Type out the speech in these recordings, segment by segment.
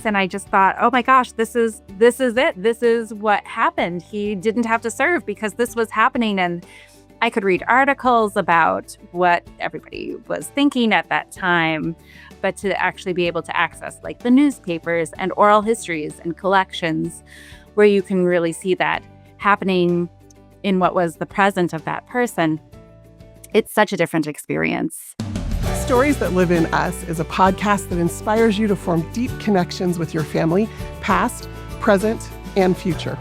And I just thought, oh my gosh, this is it. This is what happened. He didn't have to serve because this was happening. And I could read articles about what everybody was thinking at that time, but to actually be able to access like the newspapers and oral histories and collections where you can really see that happening in what was the present of that person, it's such a different experience. Stories That Live in Us is a podcast that inspires you to form deep connections with your family, past, present, and future.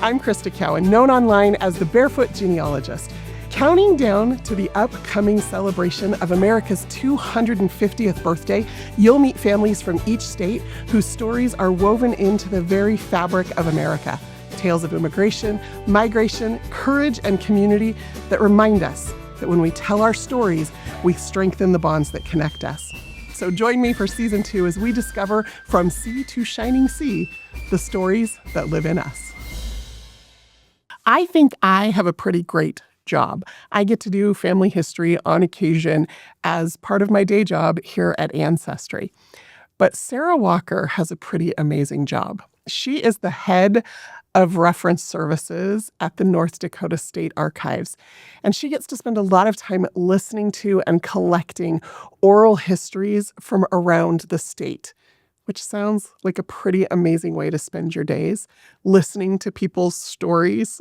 I'm Krista Cowan, known online as the Barefoot Genealogist. Counting down to the upcoming celebration of America's 250th birthday, you'll meet families from each state whose stories are woven into the very fabric of America. Tales of immigration, migration, courage, and community that remind us that when we tell our stories, we strengthen the bonds that connect us. So join me for season 2 as we discover From Sea to Shining Sea, the stories that live in us. I think I have a pretty great job. I get to do family history on occasion as part of my day job here at Ancestry. But Sarah Walker has a pretty amazing job. She is the head of reference services at the North Dakota State Archives. And she gets to spend a lot of time listening to and collecting oral histories from around the state, which sounds like a pretty amazing way to spend your days, listening to people's stories.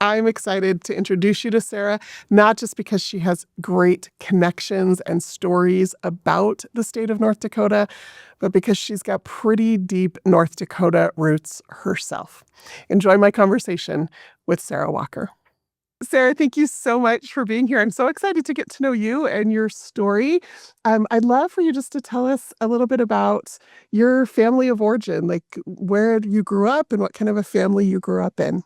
I'm excited to introduce you to Sarah, not just because she has great connections and stories about the state of North Dakota, but because she's got pretty deep North Dakota roots herself. Enjoy my conversation with Sarah Walker. Sarah, thank you so much for being here. I'm so excited to get to know you and your story. I'd love for you just to tell us a little bit about your family of origin, like where you grew up and what kind of a family you grew up in.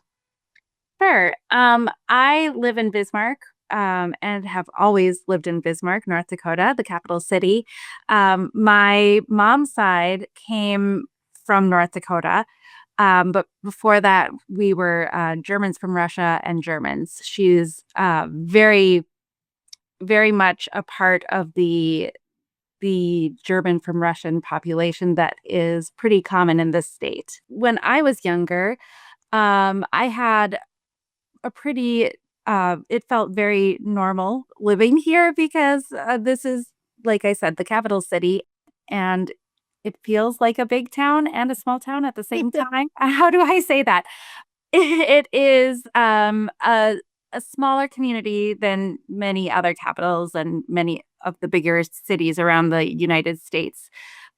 Sure. I live in Bismarck, and have always lived in Bismarck, North Dakota, the capital city. My mom's side came from North Dakota, but before that, we were Germans from Russia and Germans. She's very, very much a part of the German from Russian population that is pretty common in this state. When I was younger, I had a pretty it felt very normal living here because this is, like I said, the capital city, and it feels like a big town and a small town at the same time. How do I say that? It is a smaller community than many other capitals and many of the bigger cities around the United States.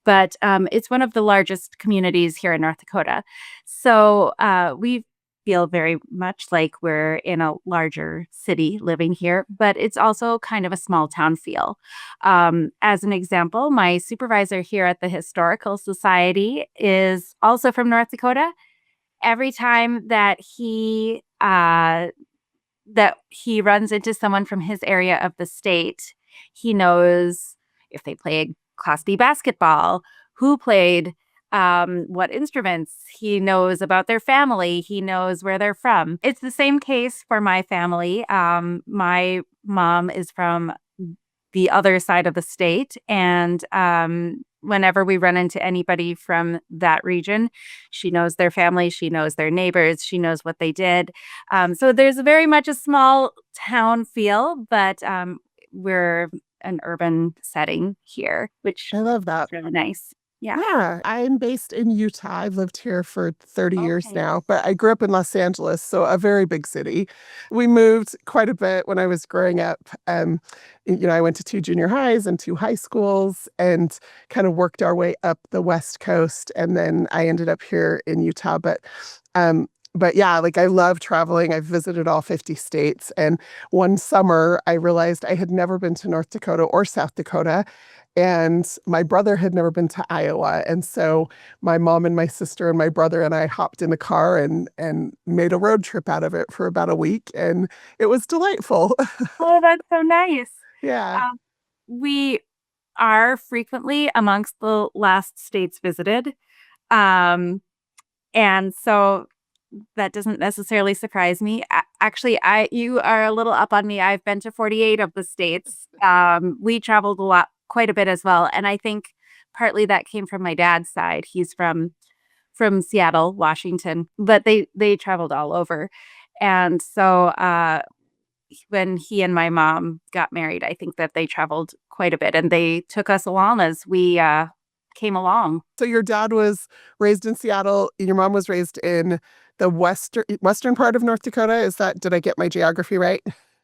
But it's one of the largest communities here in North Dakota. So we feel very much like we're in a larger city living here, but it's also kind of a small town feel. As an example, my supervisor here at the Historical Society is also from North Dakota. Every time that he runs into someone from his area of the state, he knows if they play Class B basketball, who played what instruments. He knows about their family. He knows where they're from. It's the same case for my family. My mom is from the other side of the state, and whenever we run into anybody from that region, she knows their family, she knows their neighbors, she knows what they did. So there's very much a small town feel, but we're an urban setting here, which I love that. is really nice. Yeah. Yeah, I'm based in Utah. I've lived here for 30 years Okay. now, but I grew up in Los Angeles, so a very big city. We moved quite a bit when I was growing up. I went to 2 junior highs and 2 high schools and kind of worked our way up the West Coast. And then I ended up here in Utah. But yeah, like I love traveling. I've visited all 50 states. And one summer, I realized I had never been to North Dakota or South Dakota. And my brother had never been to Iowa. And so my mom and my sister and my brother and I hopped in the car and made a road trip out of it for about a week. And it was delightful. Oh, that's so nice. Yeah. Um, we are frequently amongst the last states visited. Um, and so that doesn't necessarily surprise me. Actually, you are a little up on me. I've been to 48 of the states. We traveled quite a bit as well. And I think partly that came from my dad's side. He's from Seattle, Washington, but they traveled all over. And so when he and my mom got married, I think that they traveled quite a bit, and they took us along as we came along. So your dad was raised in Seattle. Your mom was raised in the western part of North Dakota. Did I get my geography right?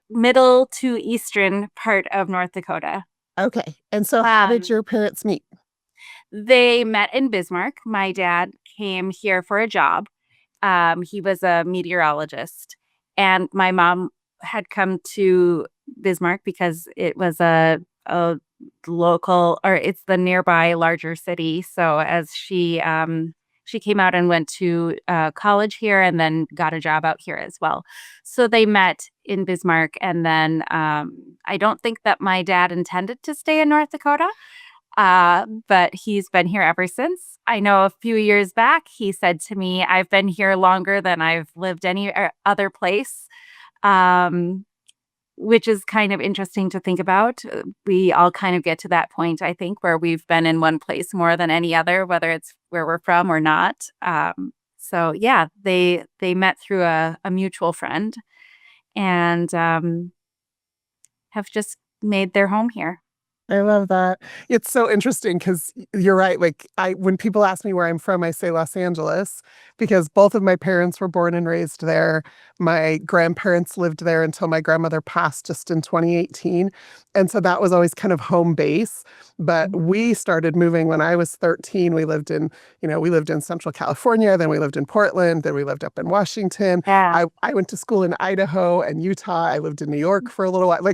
Middle to eastern part of North Dakota. Okay. And so how did your parents meet? They met in Bismarck. My dad came here for a job. He was a meteorologist, and my mom had come to Bismarck because it was a local, or it's the nearby larger city. So as she came out and went to college here, and then got a job out here as well. So they met in Bismarck, and then I don't think that my dad intended to stay in North Dakota. But he's been here ever since. I know a few years back, he said to me, I've been here longer than I've lived any other place, which is kind of interesting to think about. We all kind of get to that point, I think, where we've been in one place more than any other, whether it's where we're from or not. So yeah, they met through a mutual friend, and have just made their home here. I love that. It's so interesting because you're right. Like when people ask me where I'm from, I say Los Angeles because both of my parents were born and raised there. My grandparents lived there until my grandmother passed just in 2018. And so that was always kind of home base. But we started moving when I was 13. We lived in Central California, then we lived in Portland, then we lived up in Washington. Yeah. I went to school in Idaho and Utah. I lived in New York for a little while.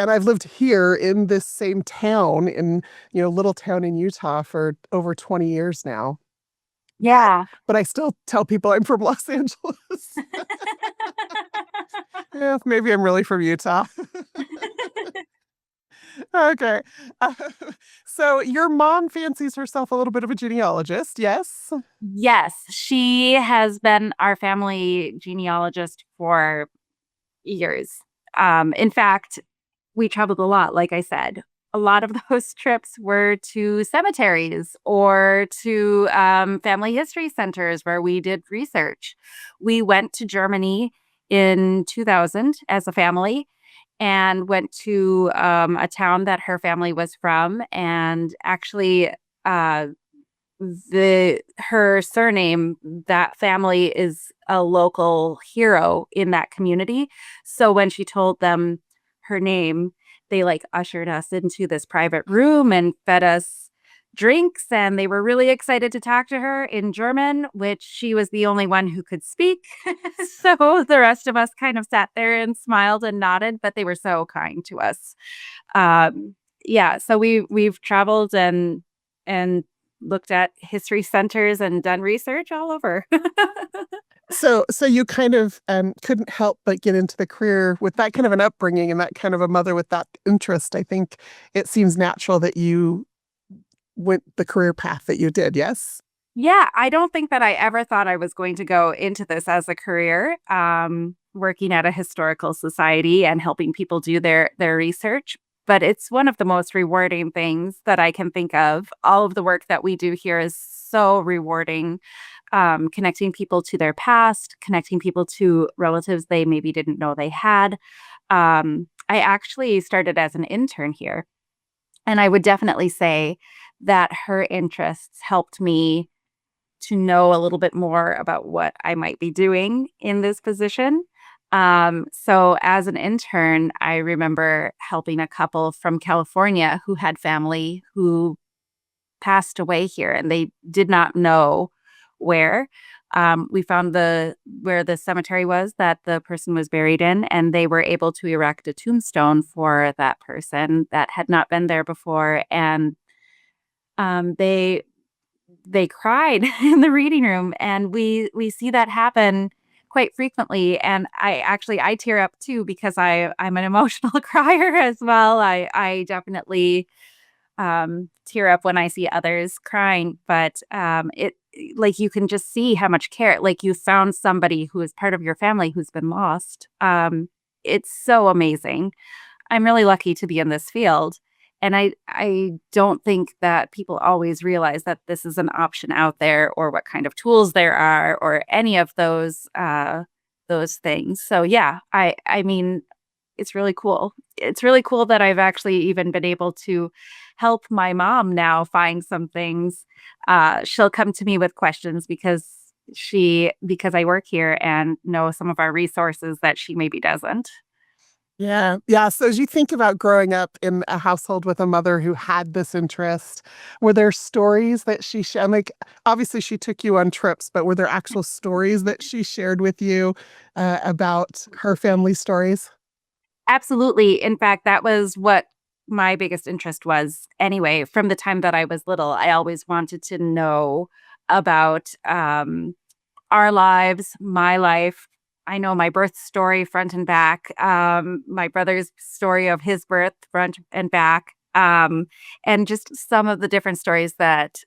And I've lived here in this same town little town in Utah for over 20 years now. Yeah. But I still tell people I'm from Los Angeles. Yeah, maybe I'm really from Utah. Okay. Uh, so your mom fancies herself a little bit of a genealogist, yes? Yes, she has been our family genealogist for years. In fact, we traveled a lot, like I said. A lot of those trips were to cemeteries or to family history centers where we did research. We went to Germany in 2000 as a family and went to a town that her family was from. And actually, her surname, that family is a local hero in that community. So when she told them her name, they like ushered us into this private room and fed us drinks, and they were really excited to talk to her in German, which she was the only one who could speak. So the rest of us kind of sat there and smiled and nodded, but they were so kind to us. Yeah, so we've traveled and looked at history centers and done research all over. So you kind of couldn't help but get into the career with that kind of an upbringing and that kind of a mother with that interest. I think it seems natural that you went the career path that you did, yes? Yeah, I don't think that I ever thought I was going to go into this as a career, working at a historical society and helping people do their research. But it's one of the most rewarding things that I can think of. All of the work that we do here is so rewarding, connecting people to their past, connecting people to relatives they maybe didn't know they had. I actually started as an intern here, and I would definitely say that her interests helped me to know a little bit more about what I might be doing in this position. So as an intern, I remember helping a couple from California who had family who passed away here, and they did not know where. We found where the cemetery was that the person was buried in, and they were able to erect a tombstone for that person that had not been there before. And they cried in the reading room, and we see that happen quite frequently. And I tear up too because I'm an emotional crier as well. I definitely tear up when I see others crying, but it like you can just see how much care, like you found somebody who is part of your family who's been lost. It's so amazing. I'm really lucky to be in this field. And I don't think that people always realize that this is an option out there, or what kind of tools there are, or any of those things. So yeah, I mean, it's really cool. It's really cool that I've actually even been able to help my mom now find some things. She'll come to me with questions because I work here and know some of our resources that she maybe doesn't. Yeah. Yeah. So as you think about growing up in a household with a mother who had this interest, were there stories that she shared? Like, obviously, she took you on trips, but were there actual stories that she shared with you about her family stories? Absolutely. In fact, that was what my biggest interest was anyway. From the time that I was little, I always wanted to know about our lives, my life. I know my birth story front and back, my brother's story of his birth front and back, and just some of the different stories that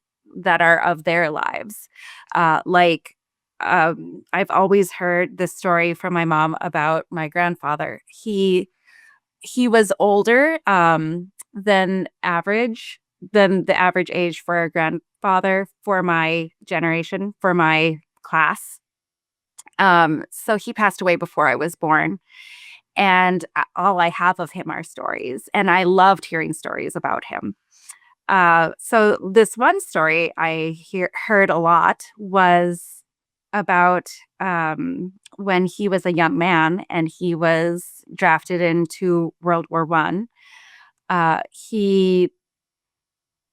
are of their lives. Like I've always heard the story from my mom about my grandfather. He was older than the average age for a grandfather for my generation, for my class. So he passed away before I was born, and all I have of him are stories, and I loved hearing stories about him. So this one story heard a lot was about when he was a young man and he was drafted into World War I. He,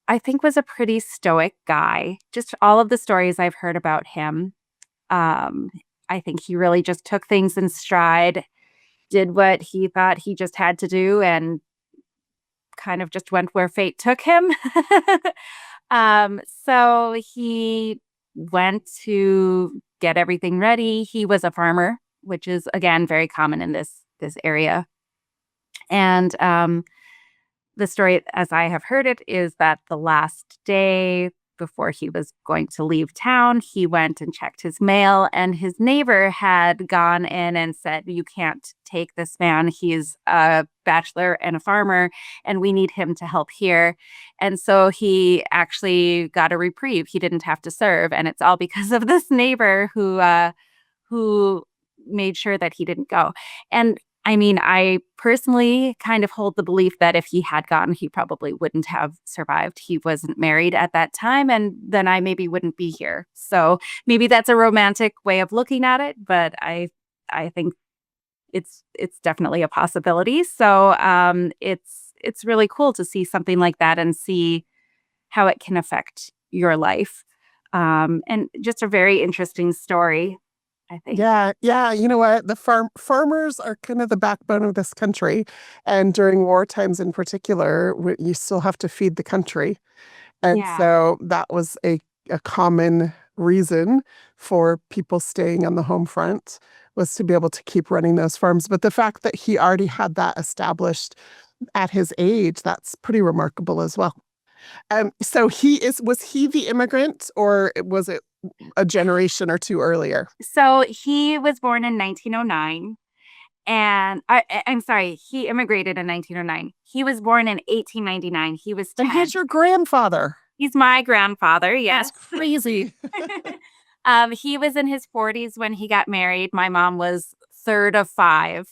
I think, was a pretty stoic guy. Just all of the stories I've heard about him. Um, I think he really just took things in stride, did what he thought he just had to do, and kind of just went where fate took him. So he went to get everything ready. He was a farmer, which is again very common in this area. And the story, as I have heard it, is that the last day before he was going to leave town, he went and checked his mail, and his neighbor had gone in and said, "You can't take this man. He's a bachelor and a farmer, and we need him to help here." And so he actually got a reprieve. He didn't have to serve, and it's all because of this neighbor who made sure that he didn't go. And I mean, I personally kind of hold the belief that if he had gone, he probably wouldn't have survived. He wasn't married at that time, and then I maybe wouldn't be here. So maybe that's a romantic way of looking at it, but I think it's definitely a possibility. So it's really cool to see something like that and see how it can affect your life. And just a very interesting story, I think. Yeah, yeah. You know what? The farmers are kind of the backbone of this country, and during war times in particular, you still have to feed the country, and Yeah. so that was a common reason for people staying on the home front was to be able to keep running those farms. But the fact that he already had that established at his age, that's pretty remarkable as well. So was he the immigrant, or was it a generation or two earlier? So he was born in 1909, and I'm sorry, he immigrated in 1909. He was born in 1899. He was And 10. he's your grandfather. He's my grandfather, That's yes. crazy. He was in his 40s when he got married. My mom was third of five.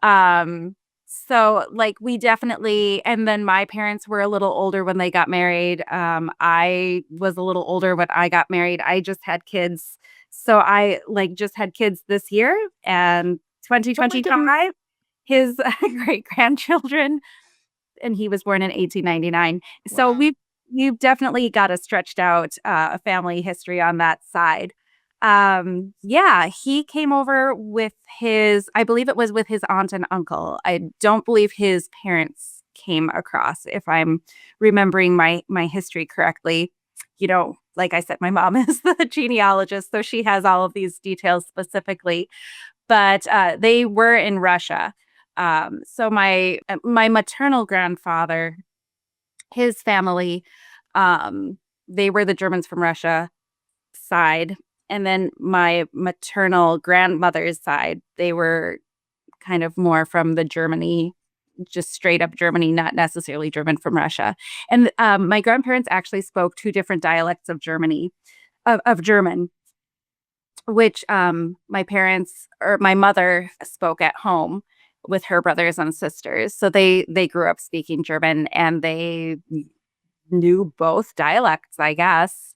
Um, so like we definitely, and then my parents were a little older when they got married. I was a little older when I got married. I just had kids. So I like just had kids this year, and Oh my goodness. 2025, his great grandchildren, and he was born in 1899. So Wow. we've definitely got a stretched out family history on that side. Yeah, he came over with I believe it was with his aunt and uncle. I don't believe his parents came across, if I'm remembering my history correctly. You know, like I said, my mom is the genealogist, so she has all of these details specifically. But they were in Russia. So my maternal grandfather, his family, um, they were the Germans from Russia side. And then my maternal grandmother's side, they were kind of more from the Germany just straight up Germany, not necessarily German from Russia. And my grandparents actually spoke two different dialects of German, which my parents or my mother spoke at home with her brothers and sisters. So they grew up speaking German and they knew both dialects, I guess.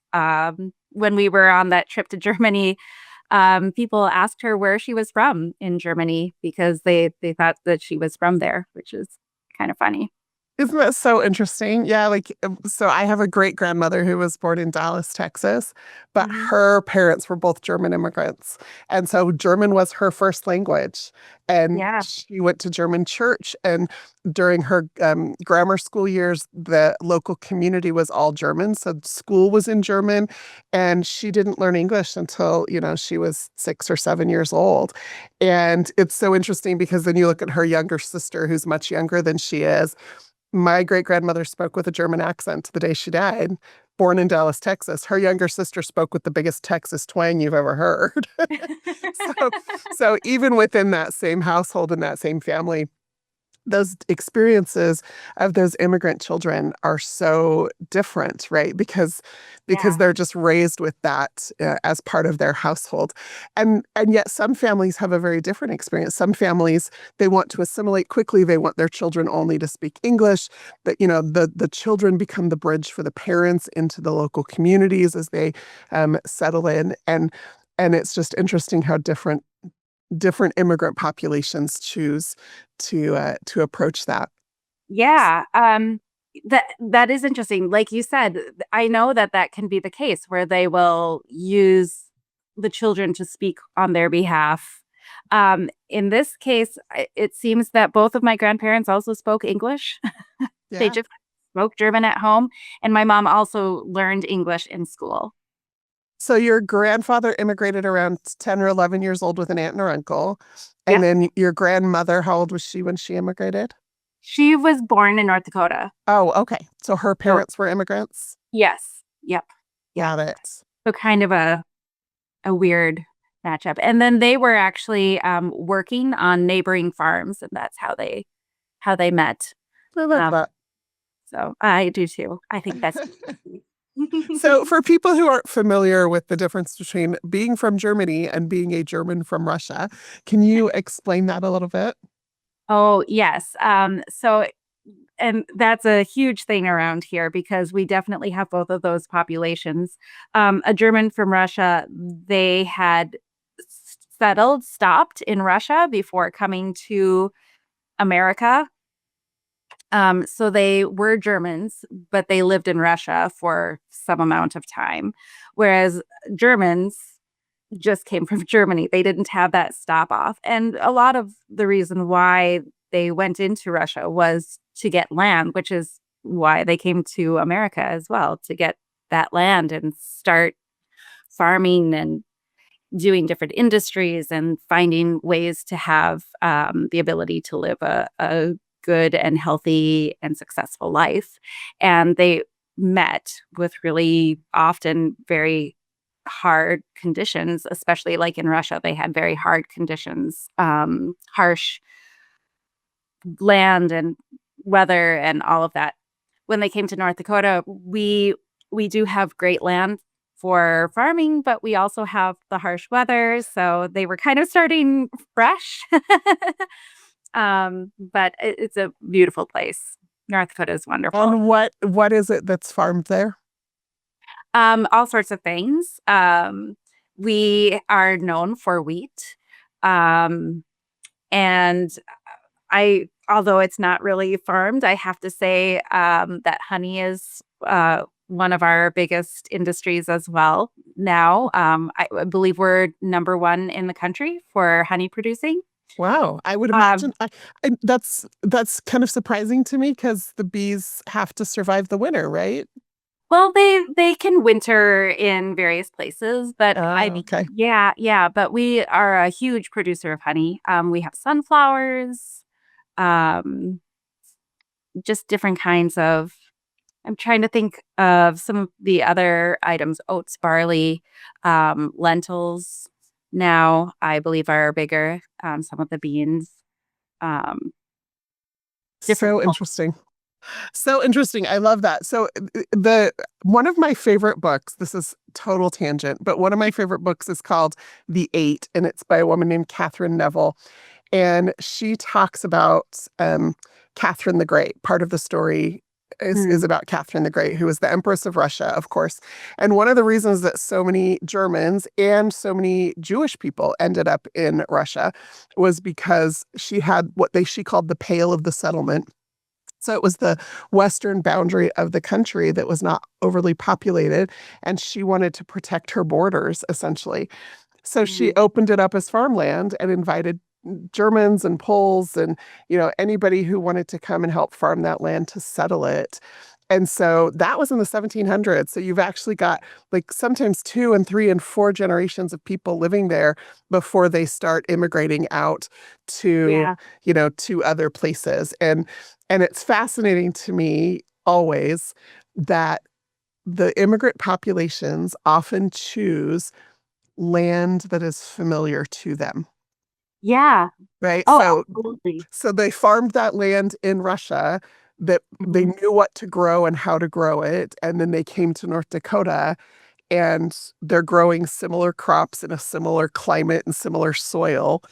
When we were on that trip to Germany, people asked her where she was from in Germany because they thought that she was from there, which is kind of funny. Isn't that so interesting? Yeah, like, so I have a great grandmother who was born in Dallas, Texas, but Mhm. her parents were both German immigrants. And so German was her first language. And Yeah, she went to German church. And during her grammar school years, the local community was all German. So school was in German. And she didn't learn English until, she was 6 or 7 years old. And it's so interesting because then you look at her younger sister, who's much younger than she is. My great grandmother spoke with a German accent the day she died, born in Dallas, Texas. Her younger sister spoke with the biggest Texas twang you've ever heard. so, so even within that same household and that same family, those experiences of those immigrant children are so different, right? Because yeah, they're just raised with that as part of their household, and yet some families have a very different experience. Some families, they want to assimilate quickly. They want their children only to speak English. That the children become the bridge for the parents into the local communities as they settle in, and it's just interesting how different immigrant populations choose to approach that. yeah. That is interesting. Like you said, I know that that can be the case where they will use the children to speak on their behalf. In this case, it seems that both of my grandparents also spoke English. They Yeah. just spoke German at home, and my mom also learned English in school. So your grandfather immigrated around 10 or 11 years old with an aunt and her uncle. And Yep. then your grandmother, how old was she when she immigrated? She was born in North Dakota. Oh, okay. So her So, parents were immigrants? yes. Yep. Yep. Got it. So kind of a weird matchup. And then they were actually working on neighboring farms, and that's how they met. I love Um, that. so I do too. I think that's So for people who aren't familiar with the difference between being from Germany and being a German from Russia, can you explain that a little bit? Oh, yes. So and that's a huge thing around here because we definitely have both of those populations. A German from Russia, they had stopped in Russia before coming to America. So they were Germans, but they lived in Russia for some amount of time, whereas Germans just came from Germany. They didn't have that stop off. And a lot of the reason why they went into Russia was to get land, which is why they came to America as well, to get that land and start farming and doing different industries and finding ways to have the ability to live a good and healthy and successful life. And they met with really often very hard conditions, especially like in Russia, they had very hard conditions, harsh land and weather and all of that. When they came to North Dakota, we do have great land for farming, but we also have the harsh weather. So they were kind of starting fresh. But it's a beautiful place. North Dakota is wonderful. And what is it that's farmed there? All sorts of things. We are known for wheat. Um, and although it's not really farmed, I have to say that honey is one of our biggest industries as well. Now, I believe we're number one in the country for honey producing. Wow, I would Um, imagine that's kind of surprising to me because the bees have to survive the winter, right? well, they can winter in various places, but I Oh, mean, okay. yeah, but we are a huge producer of honey. We have sunflowers, um, just different kinds of. I'm trying to think of some of the other items: oats, barley, lentils. Now, I believe are bigger. Some of the beans. Um, different So interesting. So interesting. I love that. So the one of my favorite books, this is total tangent, but one of my favorite books is called The Eight, and it's by a woman named Catherine Neville. And she talks about Catherine the Great. Part of the story is Mm, about Catherine the Great, who was the Empress of Russia, of course. And one of the reasons that so many Germans and so many Jewish people ended up in Russia was because she had what she called the Pale of the Settlement. So it was the western boundary of the country that was not overly populated, and she wanted to protect her borders, essentially. So she mm. opened it up as farmland and invited Germans and Poles and anybody who wanted to come and help farm that land to settle it. And so that was in the 1700s. So you've actually got like sometimes two and three and four generations of people living there before they start immigrating out to, Yeah. to other places. And it's fascinating to me always that the immigrant populations often choose land that is familiar to them, Yeah. right? Oh, So absolutely. so they farmed that land in Russia that they Mhm. knew what to grow and how to grow it. And then they came to North Dakota and they're growing similar crops in a similar climate and similar soil.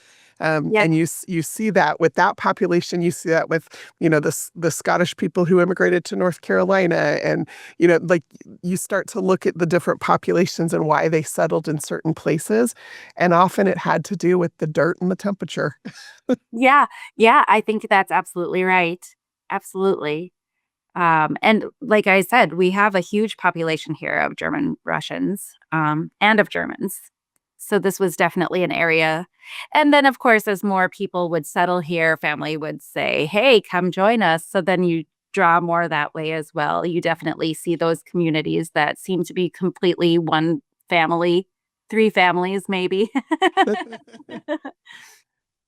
Yes. And you see that with that population, you see that with the Scottish people who immigrated to North Carolina, and like you start to look at the different populations and why they settled in certain places, and often it had to do with the dirt and the temperature. Yeah. Yeah. I think that's absolutely right. Absolutely. And like I said, we have a huge population here of German Russians, and of Germans. So this was definitely an area. And then, of course, as more people would settle here, family would say, hey, come join us. So then you draw more that way as well. You definitely see those communities that seem to be completely one family, three families, maybe.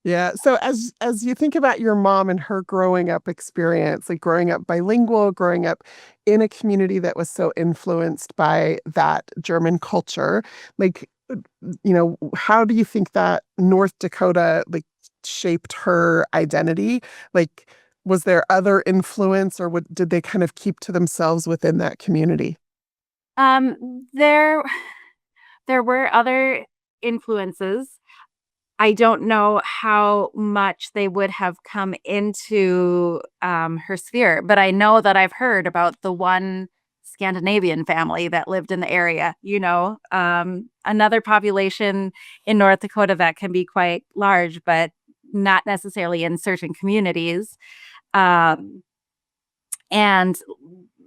Yeah. So as you think about your mom and her growing up experience, like growing up bilingual, growing up in a community that was so influenced by that German culture, like how do you think that North Dakota like shaped her identity? Like was there other influence, or did they kind of keep to themselves within that community? There there were other influences. I don't know how much they would have come into, her sphere, but I know that I've heard about the one Scandinavian family that lived in the area, another population in North Dakota that can be quite large, but not necessarily in certain communities, um, and,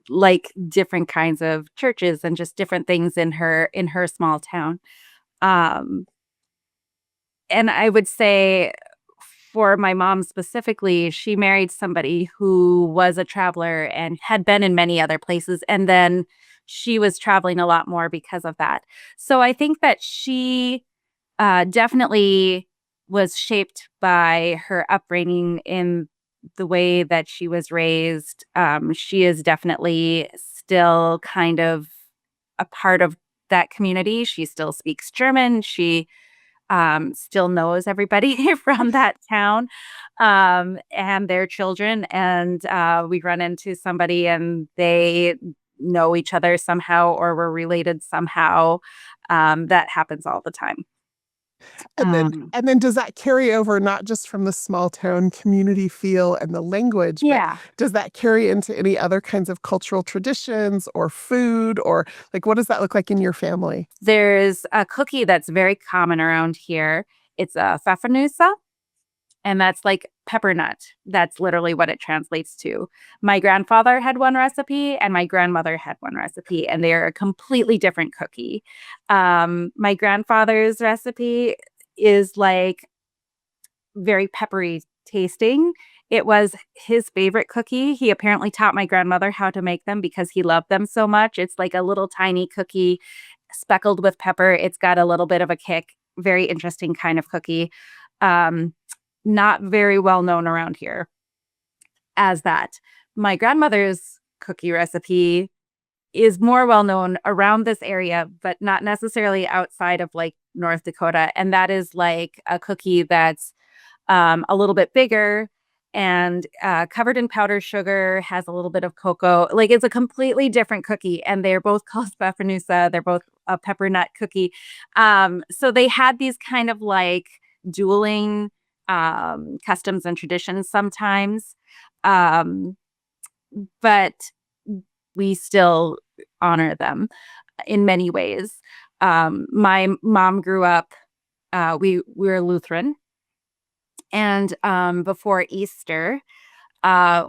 like, different kinds of churches and just different things in her small town. Um and I would say for my mom specifically, she married somebody who was a traveler and had been in many other places, and then she was traveling a lot more because of that. So I think that she, definitely was shaped by her upbringing in the way that she was raised. She is definitely still kind of a part of that community. She still speaks German. She still knows everybody from that town, and their children. And we run into somebody and they know each other somehow or were related somehow. That happens all the time. And then Um, and then does that carry over not just from the small town community feel and the language, but yeah, does that carry into any other kinds of cultural traditions or food, or like what does that look like in your family? there's a cookie that's very common around here. It's a Pfeffernüsse. And that's like pepper nut. That's literally what it translates to. My grandfather had one recipe and my grandmother had one recipe, and they are a completely different cookie. My grandfather's recipe is like very peppery tasting. It was his favorite cookie. He apparently taught my grandmother how to make them because he loved them so much. It's like a little tiny cookie speckled with pepper. It's got a little bit of a kick. Very interesting kind of cookie. Um, Not very well known around here as that. My grandmother's cookie recipe is more well known around this area, but not necessarily outside of like North Dakota. And that is like a cookie that's a little bit bigger and covered in powdered sugar, has a little bit of cocoa. Like it's a completely different cookie, and they're both called Pfeffernüsse. They're both a pepper nut cookie. So they had these kind of like dueling customs and traditions sometimes, um, but we still honor them in many ways. My mom grew up. We were Lutheran, and before Easter, uh,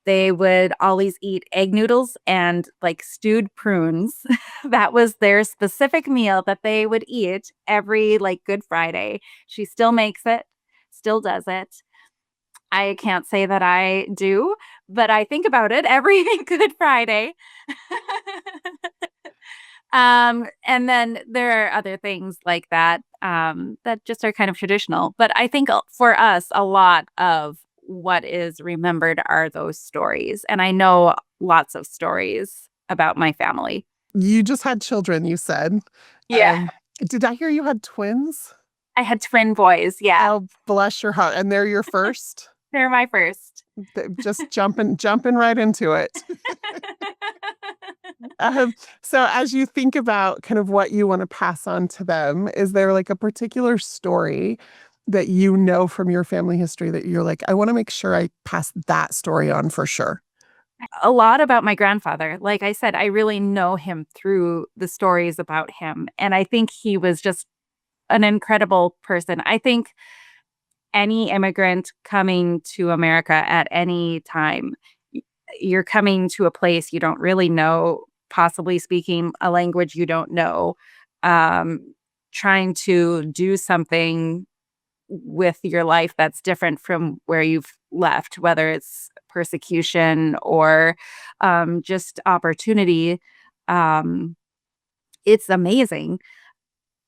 they would always eat egg noodles and like stewed prunes. That was their specific meal that they would eat every like Good Friday. She still makes it, still does it. I can't say that I do, but I think about it every Good Friday. And then there are other things like that that just are kind of traditional. But I think for us, a lot of what is remembered are those stories. And I know lots of stories about my family. You just had children, you said. Yeah. Did I hear you had twins? I had twin boys. Yeah. Oh, bless your heart. And they're your first? They're my first. Just jumping right into it. So as you think about kind of what you want to pass on to them, is there like a particular story that you know from your family history that you're like, I want to make sure I pass that story on for sure? A lot about my grandfather. Like I said, I really know him through the stories about him. And I think he was just an incredible person. I think any immigrant coming to America at any time, you're coming to a place you don't really know, possibly speaking a language you don't know, um, trying to do something with your life that's different from where you've left, whether it's persecution or just opportunity. Um, it's amazing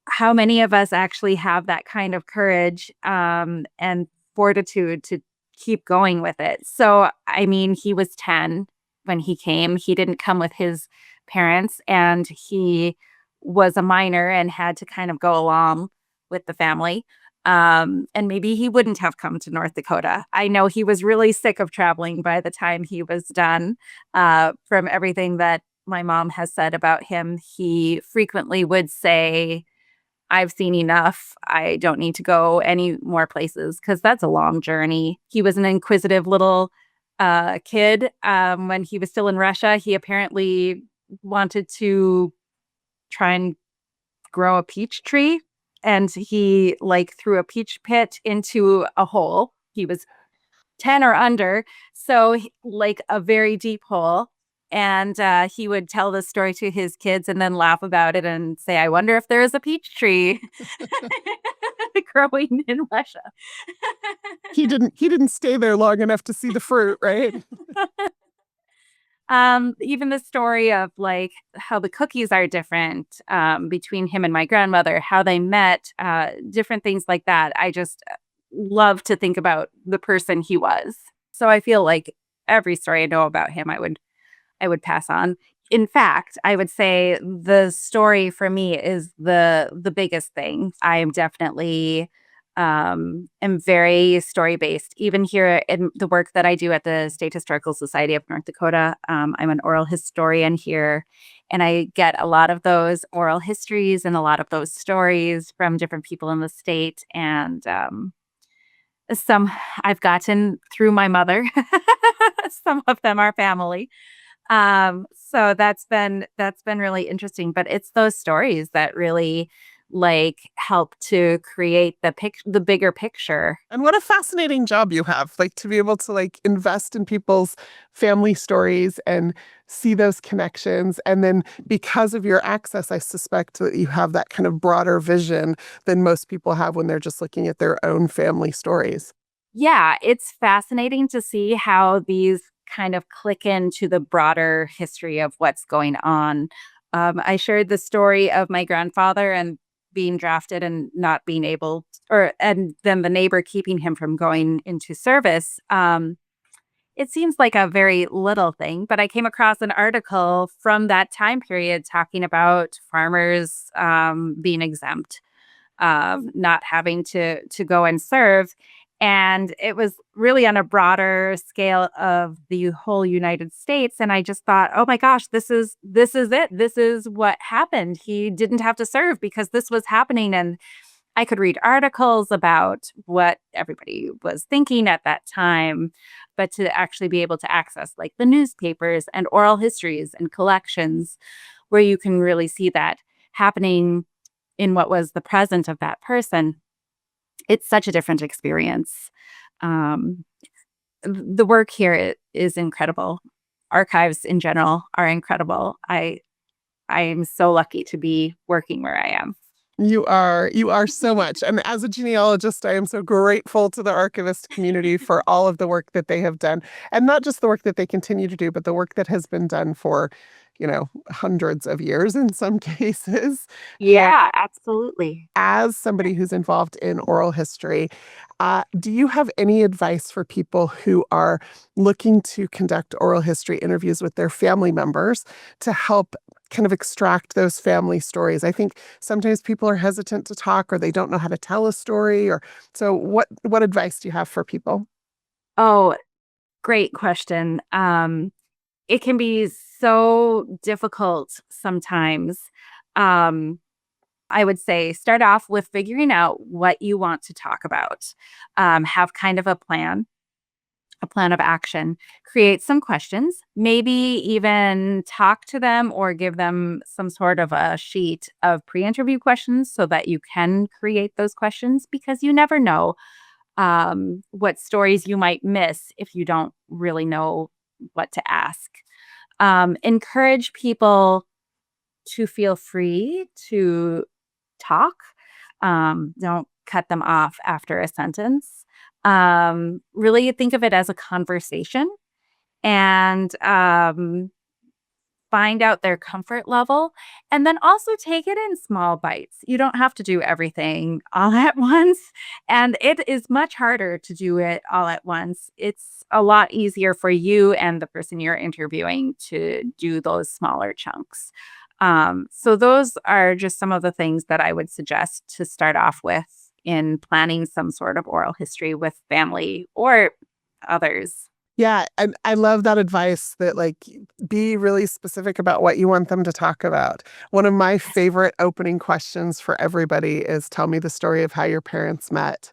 how many of us actually have that kind of courage and fortitude to keep going with it. So, I mean, he was 10 when he came. He didn't come with his parents, and he was a minor and had to kind of go along with the family. And maybe he wouldn't have come to North Dakota. I know he was really sick of traveling by the time he was done. From everything that my mom has said about him, he frequently would say, I've seen enough. I don't need to go any more places because that's a long journey. He was an inquisitive little kid. When he was still in Russia, he apparently wanted to try and grow a peach tree. And he like threw a peach pit into a hole. He was 10 or under. So, like a very deep hole. And he would tell this story to his kids and then laugh about it and say, I wonder if there is a peach tree growing in Russia. He didn't stay there long enough to see the fruit, right? Even the story of like how the cookies are different between him and my grandmother, how they met, different things like that. I just love to think about the person he was. So I feel like every story I know about him, I would pass on. In fact, I would say the story for me is the biggest thing. I am definitely am very story based. Even here in the work that I do at the State Historical Society of North Dakota, I'm an oral historian here, and I get a lot of those oral histories and a lot of those stories from different people in the state, and some I've gotten through my mother. Some of them are family. So that's been really interesting, but it's those stories that really like help to create the bigger picture. And what a fascinating job you have, like to be able to like invest in people's family stories and see those connections. And then because of your access, I suspect that you have that kind of broader vision than most people have when they're just looking at their own family stories. Yeah, it's fascinating to see how these kind of click into the broader history of what's going on. I shared the story of my grandfather and being drafted and not being able, or and then the neighbor keeping him from going into service. It seems like a very little thing, but I came across an article from that time period talking about farmers being exempt, not having to go and serve. And it was really on a broader scale of the whole United States. And I just thought, oh my gosh, this is it. This is what happened. He didn't have to serve because this was happening. And I could read articles about what everybody was thinking at that time, but to actually be able to access like the newspapers and oral histories and collections where you can really see that happening in what was the present of that person, it's such a different experience. Um, the work here is incredible. Archives in general are incredible. I am so lucky to be working where I am. You are so much. And as a genealogist, I am so grateful to the archivist community for all of the work that they have done. And not just the work that they continue to do, but the work that has been done for, hundreds of years in some cases. And Yeah, absolutely. as somebody who's involved in oral history, do you have any advice for people who are looking to conduct oral history interviews with their family members to help kind of extract those family stories? I think sometimes people are hesitant to talk or they don't know how to tell a story. Or so, what advice do you have for people? Oh, great question. It can be so difficult sometimes. Um, I would say start off with figuring out what you want to talk about. Have kind of a plan of action, create some questions, maybe even talk to them or give them some sort of a sheet of pre interview questions so that you can create those questions because you never know what stories you might miss if you don't really know what to ask. Encourage people to feel free to talk. Don't cut them off after a sentence. Really think of it as a conversation and find out their comfort level and then also take it in small bites. You don't have to do everything all at once. And it is much harder to do it all at once. It's a lot easier for you and the person you're interviewing to do those smaller chunks. So, those are just some of the things that I would suggest to start off with in planning some sort of oral history with family or others. Yeah, and I love that advice that be really specific about what you want them to talk about. One of my favorite opening questions for everybody is tell me the story of how your parents met.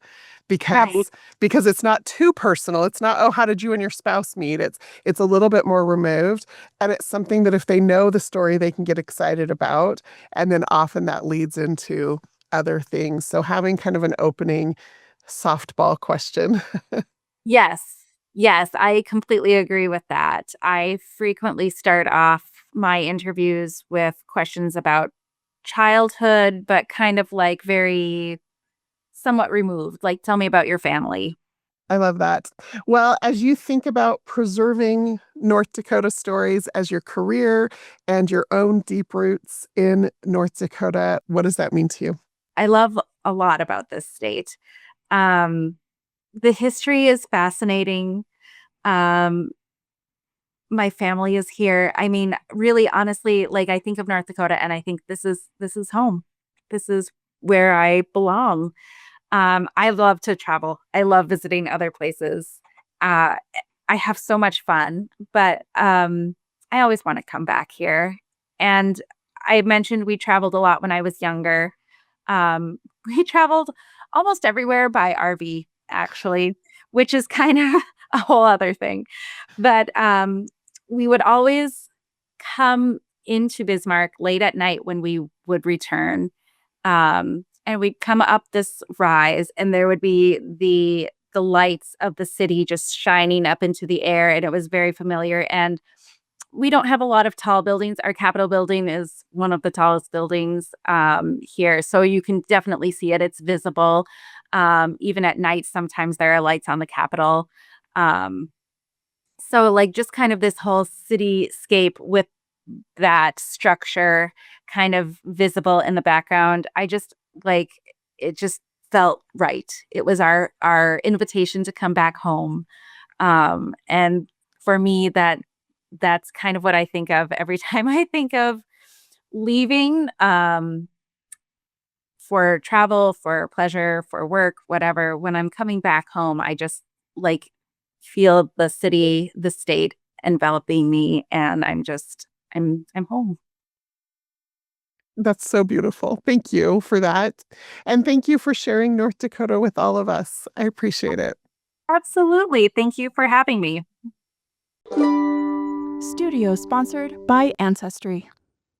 Right. Because it's not too personal. It's not, oh, how did you and your spouse meet? It's a little bit more removed. And it's something that if they know the story, they can get excited about. And then often that leads into other things. So having kind of an opening softball question. Yes. Yes, I completely agree with that. I frequently start off my interviews with questions about childhood, but kind of like very somewhat removed. Like, tell me about your family. I love that. Well, as you think about preserving North Dakota stories as your career and your own deep roots in North Dakota, what does that mean to you? I love a lot about this state. Um, the history is fascinating. Um, my family is here. I mean, really, honestly, like I think of North Dakota and I think this is home. This is where I belong. I love to travel. I love visiting other places. Uh, I have so much fun, but I always want to come back here. And I mentioned we traveled a lot when I was younger. We traveled almost everywhere by RV, actually, which is kind of a whole other thing. But we would always come into Bismarck late at night when we would return. And we'd come up this rise, and there would be the lights of the city just shining up into the air, and it was very familiar. And we don't have a lot of tall buildings. Our Capitol building is one of the tallest buildings here, so you can definitely see it. It's visible. Even at night, sometimes there are lights on the Capitol. Um, so, like, just kind of this whole cityscape with that structure kind of visible in the background. I just like it just felt right. It was our invitation to come back home. And for me that's kind of what I think of every time I think of leaving for travel, for pleasure, for work, whatever. When I'm coming back home, I just like feel the city, the state enveloping me, and I'm home. That's so beautiful. Thank you for that. And thank you for sharing North Dakota with all of us. I appreciate it. Absolutely. Thank you for having me. Studio sponsored by Ancestry.